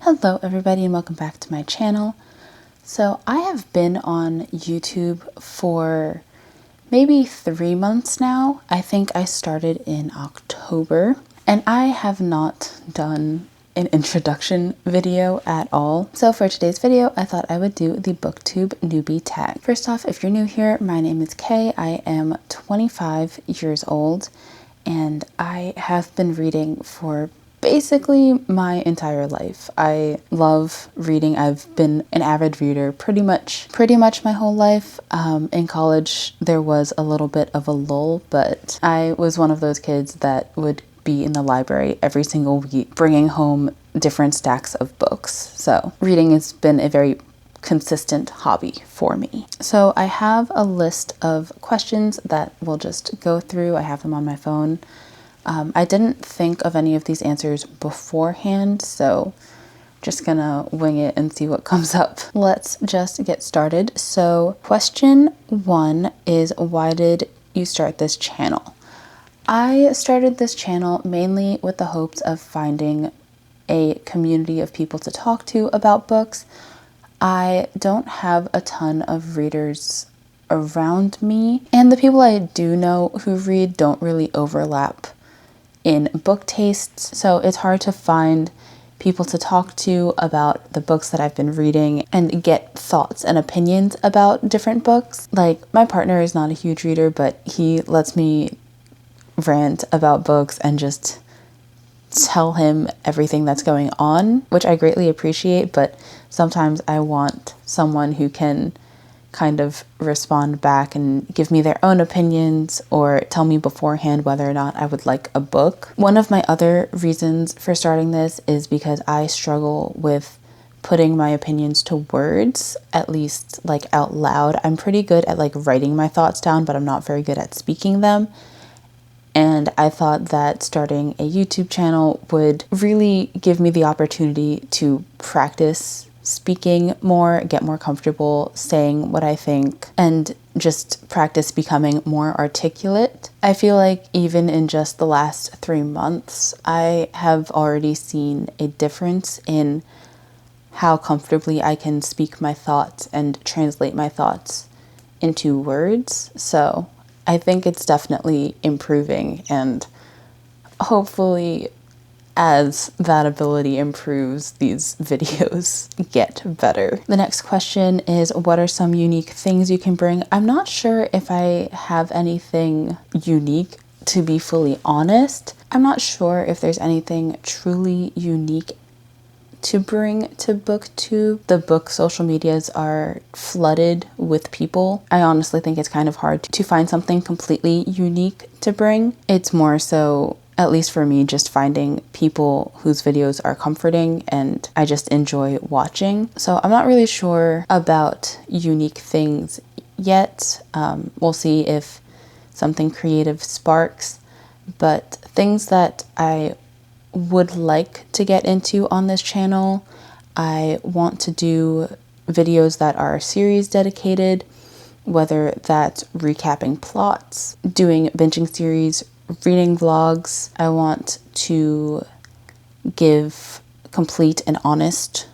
Hello everybody and welcome back to my channel. So I have been on YouTube for maybe 3 months now. I think I started in October and I have not done an introduction video at all. So for today's video, I thought I would do the Booktube Newbie Tag. First off, if you're new here, my name is Kay. I am 25 years old and I have been reading for basically my entire life. I love reading. I've been an avid reader pretty much my whole life. In college, there was a little bit of a lull, but I was one of those kids that would be in the library every single week, bringing home different stacks of books. So reading has been a very consistent hobby for me. So I have a list of questions that we'll just go through. I have them on my phone. I didn't think of any of these answers beforehand, so just gonna wing it and see what comes up. Let's just get started. So question 1 is, why did you start this channel? I started this channel mainly with the hopes of finding a community of people to talk to about books. I don't have a ton of readers around me, and the people I do know who read don't really overlap in book tastes, so it's hard to find people to talk to about the books that I've been reading and get thoughts and opinions about different books. Like, my partner is not a huge reader, but he lets me rant about books and just tell him everything that's going on, which I greatly appreciate, but sometimes I want someone who can kind of respond back and give me their own opinions or tell me beforehand whether or not I would like a book. One of my other reasons for starting this is because I struggle with putting my opinions to words, at least like out loud. I'm pretty good at like writing my thoughts down, but I'm not very good at speaking them. And I thought that starting a YouTube channel would really give me the opportunity to practice speaking more, get more comfortable saying what I think, and just practice becoming more articulate. I feel like even in just the last 3 months, I have already seen a difference in how comfortably I can speak my thoughts and translate my thoughts into words. So I think it's definitely improving, and hopefully as that ability improves, these videos get better. The next question is, what are some unique things you can bring? I'm not sure if I have anything unique, to be fully honest. I'm not sure if there's anything truly unique to bring to Booktube. The book social medias are flooded with people. I honestly think it's kind of hard to find something completely unique to bring. It's more so, at least for me, just finding people whose videos are comforting and I just enjoy watching. So I'm not really sure about unique things yet. We'll see if something creative sparks, but things that I would like to get into on this channel, I want to do videos that are series dedicated, whether that's recapping plots, doing binging series, reading vlogs. I want to give complete and honest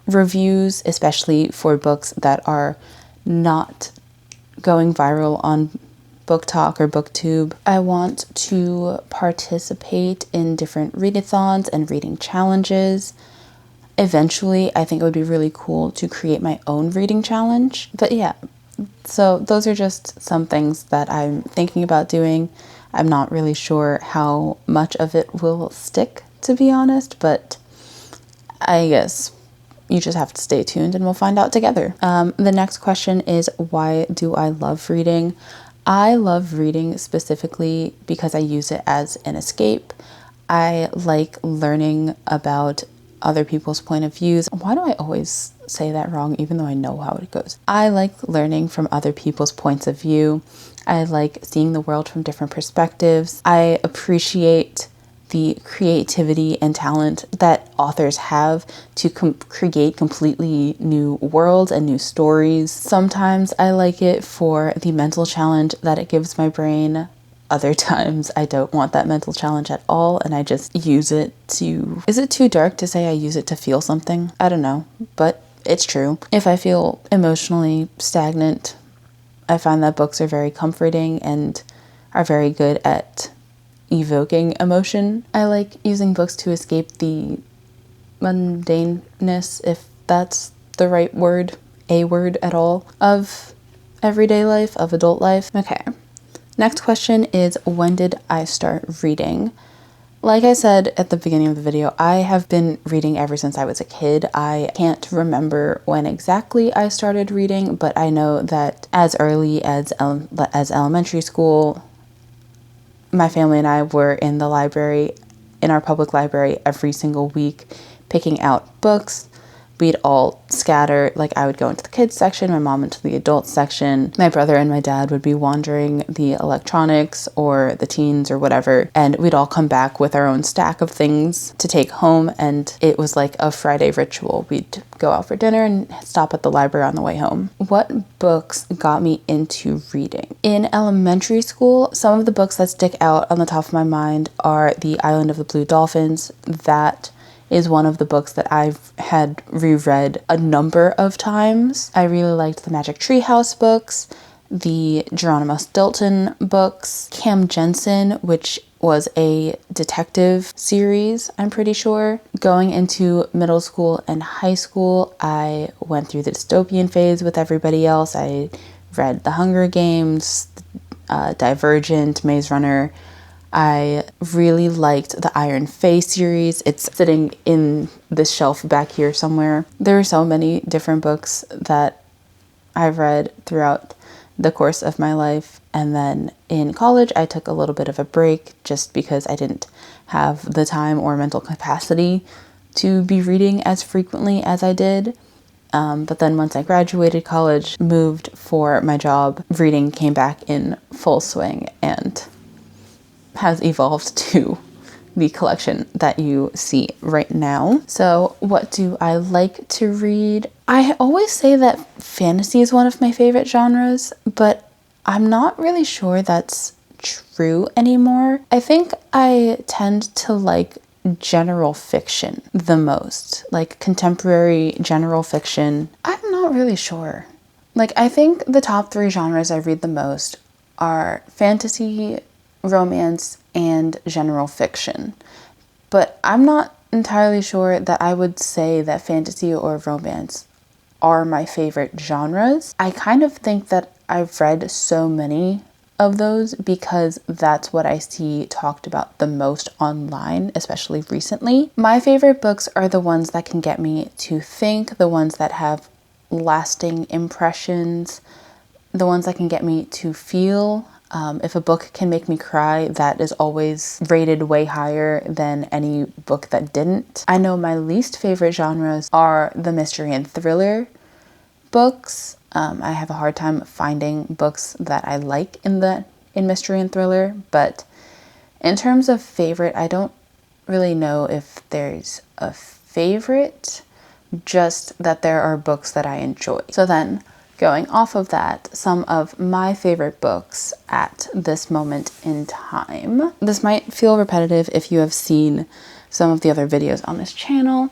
reviews, especially for books that are not going viral on Book Talk or Booktube. I want to participate in different readathons and reading challenges. Eventually, I think it would be really cool to create my own reading challenge. But yeah, so those are just some things that I'm thinking about doing. I'm not really sure how much of it will stick, to be honest, but I guess you just have to stay tuned and we'll find out together. The next question is, why do I love reading? I love reading specifically because I use it as an escape. I like learning about other people's point of views. Why do I always say that wrong, even though I know how it goes? I like learning from other people's points of view. I like seeing the world from different perspectives. I appreciate the creativity and talent that authors have to create completely new worlds and new stories. Sometimes I like it for the mental challenge that it gives my brain. other times I don't want that mental challenge at all, and I just use it to... Is it too dark to say I use it to feel something? I don't know, but it's true. If I feel emotionally stagnant, I find that books are very comforting and are very good at evoking emotion. I like using books to escape the mundaneness, if that's the right word, a word at all, of everyday life, of adult life. Okay. Next question is, when did I start reading? Like I said at the beginning of the video, I have been reading ever since I was a kid. I can't remember when exactly I started reading, but I know that as early as elementary school, my family and I were in the library, in our public library, every single week, picking out books. We'd all scatter, like I would go into the kids section, my mom into the adult section, my brother and my dad would be wandering the electronics or the teens or whatever, and we'd all come back with our own stack of things to take home, and it was like a Friday ritual. We'd go out for dinner and stop at the library on the way home. What books got me into reading? In elementary school, some of the books that stick out on the top of my mind are The Island of the Blue Dolphins. That is one of the books that I've had reread a number of times. I really liked the Magic Tree House books, the Geronimo Stilton books, Cam Jensen, which was a detective series, I'm pretty sure. Going into middle school and high school, I went through the dystopian phase with everybody else. I read The Hunger Games, Divergent, Maze Runner. I really liked the Iron Fey series. It's sitting in this shelf back here somewhere. There are so many different books that I've read throughout the course of my life. And then in college, I took a little bit of a break just because I didn't have the time or mental capacity to be reading as frequently as I did. But then once I graduated college, moved for my job, reading came back in full swing and has evolved to the collection that you see right now. So what do I like to read? I always say that fantasy is one of my favorite genres, but I'm not really sure that's true anymore. I think I tend to like general fiction the most, like contemporary general fiction. I'm not really sure. Like, I think the top 3 genres I read the most are fantasy, romance, and general fiction. But I'm not entirely sure that I would say that fantasy or romance are my favorite genres. I kind of think that I've read so many of those because that's what I see talked about the most online, especially recently. My favorite books are the ones that can get me to think, the ones that have lasting impressions, the ones that can get me to feel. If a book can make me cry, that is always rated way higher than any book that didn't. I know my least favorite genres are the mystery and thriller books. I have a hard time finding books that I like in mystery and thriller, but in terms of favorite, I don't really know if there's a favorite, just that there are books that I enjoy. So then, going off of that, some of my favorite books at this moment in time. This might feel repetitive if you have seen some of the other videos on this channel,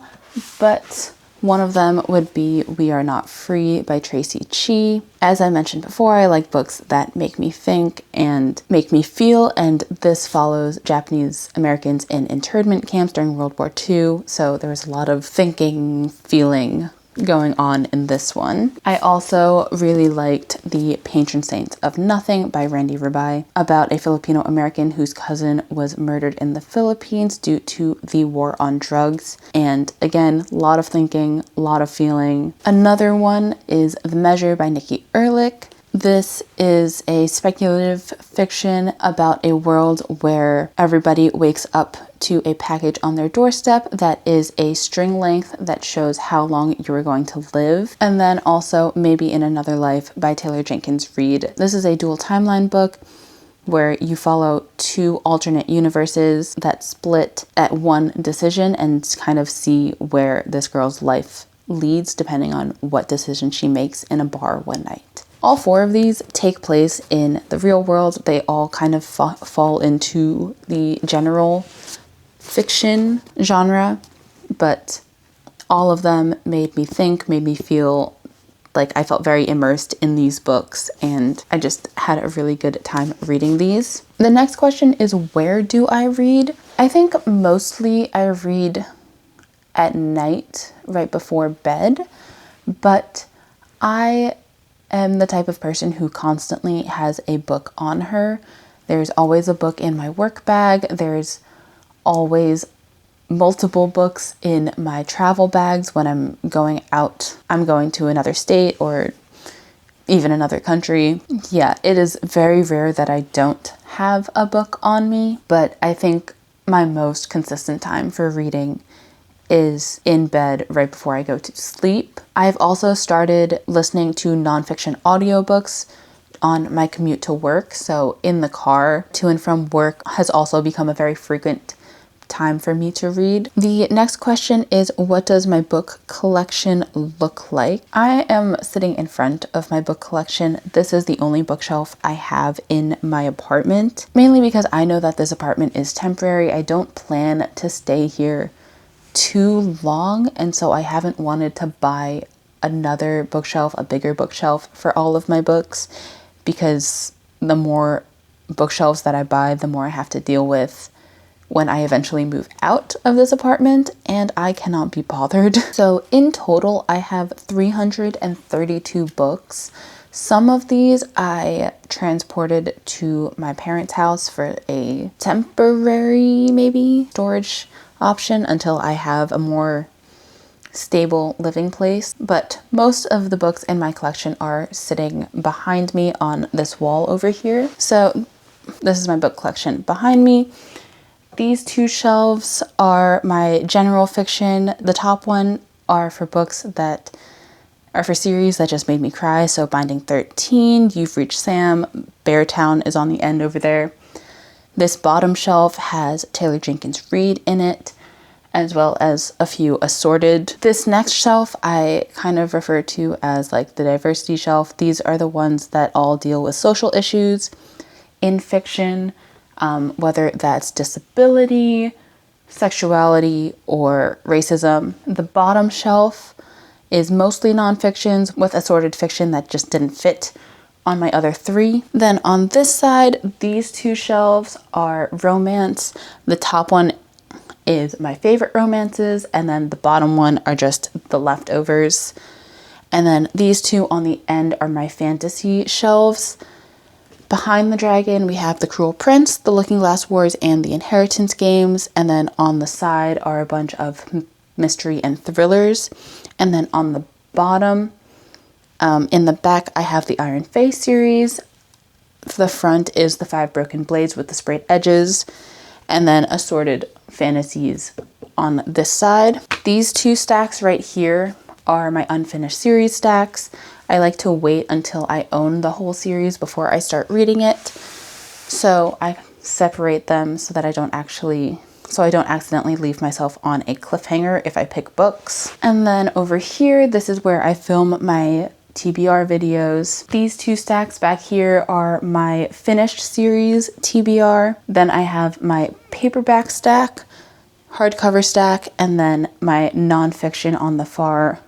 but one of them would be We Are Not Free by Tracy Chee. As I mentioned before, I like books that make me think and make me feel, and this follows Japanese Americans in internment camps during World War II, so there was a lot of thinking, feeling going on in this one. I also really liked The Patron Saints of Nothing by Randy Ribay, about a Filipino American whose cousin was murdered in the Philippines due to the war on drugs. And again, a lot of thinking, a lot of feeling. Another one is The Measure by Nikki Ehrlich. This is a speculative fiction about a world where everybody wakes up to a package on their doorstep that is a string length that shows how long you are going to live. And then also Maybe in Another Life by Taylor Jenkins Reid. This is a dual timeline book where you follow 2 alternate universes that split at one decision and kind of see where this girl's life leads depending on what decision she makes in a bar one night. All 4 of these take place in the real world. They all kind of fall into the general fiction genre, but all of them made me think, made me feel like I felt very immersed in these books, and I just had a really good time reading these. The next question is, where do I read? I think mostly I read at night right before bed, but I am the type of person who constantly has a book on her. There's always a book in my work bag. There's always multiple books in my travel bags when I'm going out. I'm going to another state or even another country. Yeah, it is very rare that I don't have a book on me, but I think my most consistent time for reading is in bed right before I go to sleep. I've also started listening to nonfiction audiobooks on my commute to work. So in the car to and from work has also become a very frequent time for me to read. The next question is, what does my book collection look like? I am sitting in front of my book collection. This is the only bookshelf I have in my apartment, mainly because I know that this apartment is temporary. I don't plan to stay here too long, and so I haven't wanted to buy another bookshelf, a bigger bookshelf for all of my books, because the more bookshelves that I buy, the more I have to deal with when I eventually move out of this apartment, and I cannot be bothered. So in total, I have 332 books. Some of these I transported to my parents' house for a temporary, maybe, storage option until I have a more stable living place. But most of the books in my collection are sitting behind me on this wall over here. So this is my book collection behind me. These 2 shelves are my general fiction. The top one are for books that are for series that just made me cry. So Binding 13, You've Reached Sam, Beartown is on the end over there. This bottom shelf has Taylor Jenkins Reid in it, as well as a few assorted. This next shelf I kind of refer to as like the diversity shelf. These are the ones that all deal with social issues in fiction, whether that's disability, sexuality, or racism. The bottom shelf is mostly nonfictions with assorted fiction that just didn't fit on my other 3. Then on this side, these 2 shelves are romance. The top one is my favorite romances, and then the bottom one are just the leftovers. And then these 2 on the end are my fantasy shelves. Behind the dragon, we have The Cruel Prince, The Looking Glass Wars, and The Inheritance Games. And then on the side are a bunch of mystery and thrillers. And then on the bottom, in the back, I have the Iron Face series. The front is The Five Broken Blades with the sprayed edges. And then assorted fantasies on this side. These 2 stacks right here are my unfinished series stacks. I like to wait until I own the whole series before I start reading it. So I separate them so that I don't accidentally leave myself on a cliffhanger if I pick books. And then over here, this is where I film my TBR videos. These 2 stacks back here are my finished series TBR. Then I have my paperback stack, hardcover stack, and then my nonfiction on the far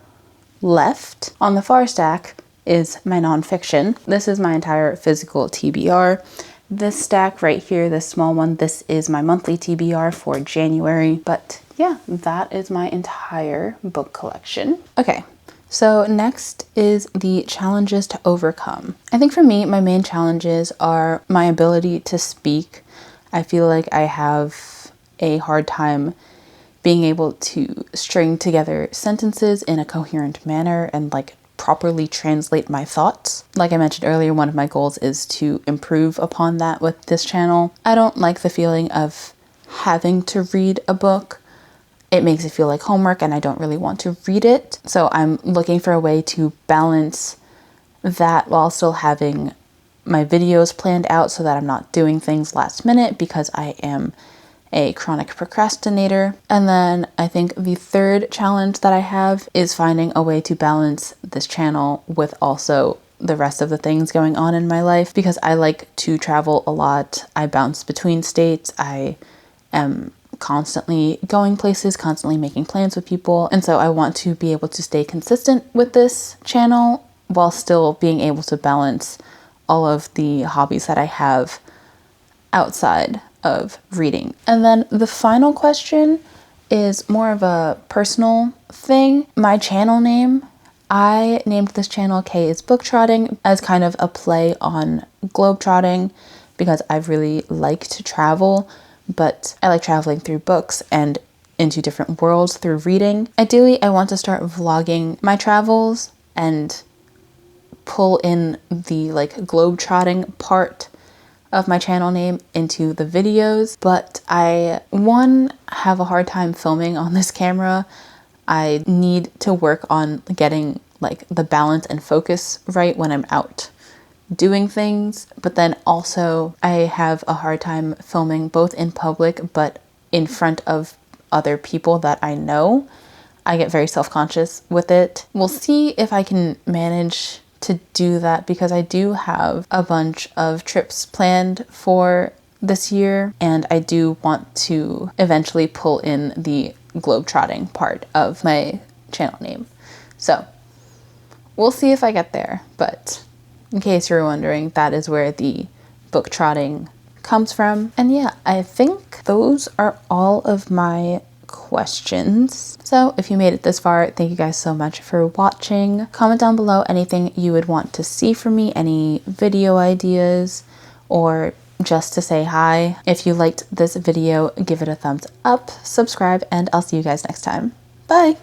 left. On the far stack is my nonfiction. This is my entire physical TBR. This stack right here, this small one, this is my monthly TBR for January. But yeah, that is my entire book collection. Okay, so next is the challenges to overcome. I think for me, my main challenges are my ability to speak. I feel like I have a hard time being able to string together sentences in a coherent manner and like properly translate my thoughts. Like I mentioned earlier, one of my goals is to improve upon that with this channel. I don't like the feeling of having to read a book. It makes it feel like homework and I don't really want to read it. So I'm looking for a way to balance that while still having my videos planned out so that I'm not doing things last minute, because I am a chronic procrastinator. And then I think the third challenge that I have is finding a way to balance this channel with also the rest of the things going on in my life, because I like to travel a lot. I bounce between states. I am constantly going places, constantly making plans with people. And so I want to be able to stay consistent with this channel while still being able to balance all of the hobbies that I have outside of reading. And then the final question is more of a personal thing. My channel name, I named this channel Kayisbooktrotting as kind of a play on globetrotting, because I really like to travel, but I like traveling through books and into different worlds through reading. Ideally, I want to start vlogging my travels and pull in the like globetrotting part of my channel name into the videos, but I, one, have a hard time filming on this camera. I need to work on getting like the balance and focus right when I'm out doing things, but then also I have a hard time filming both in public but in front of other people that I know. I get very self-conscious with it. We'll see if I can manage to do that, because I do have a bunch of trips planned for this year, and I do want to eventually pull in the globetrotting part of my channel name. So we'll see if I get there, but in case you're wondering, that is where the book trotting comes from. And yeah, I think those are all of my questions. So if you made it this far, thank you guys so much for watching. Comment down below anything you would want to see from me, any video ideas, or just to say hi. If you liked this video, give it a thumbs up, subscribe, and I'll see you guys next time. Bye!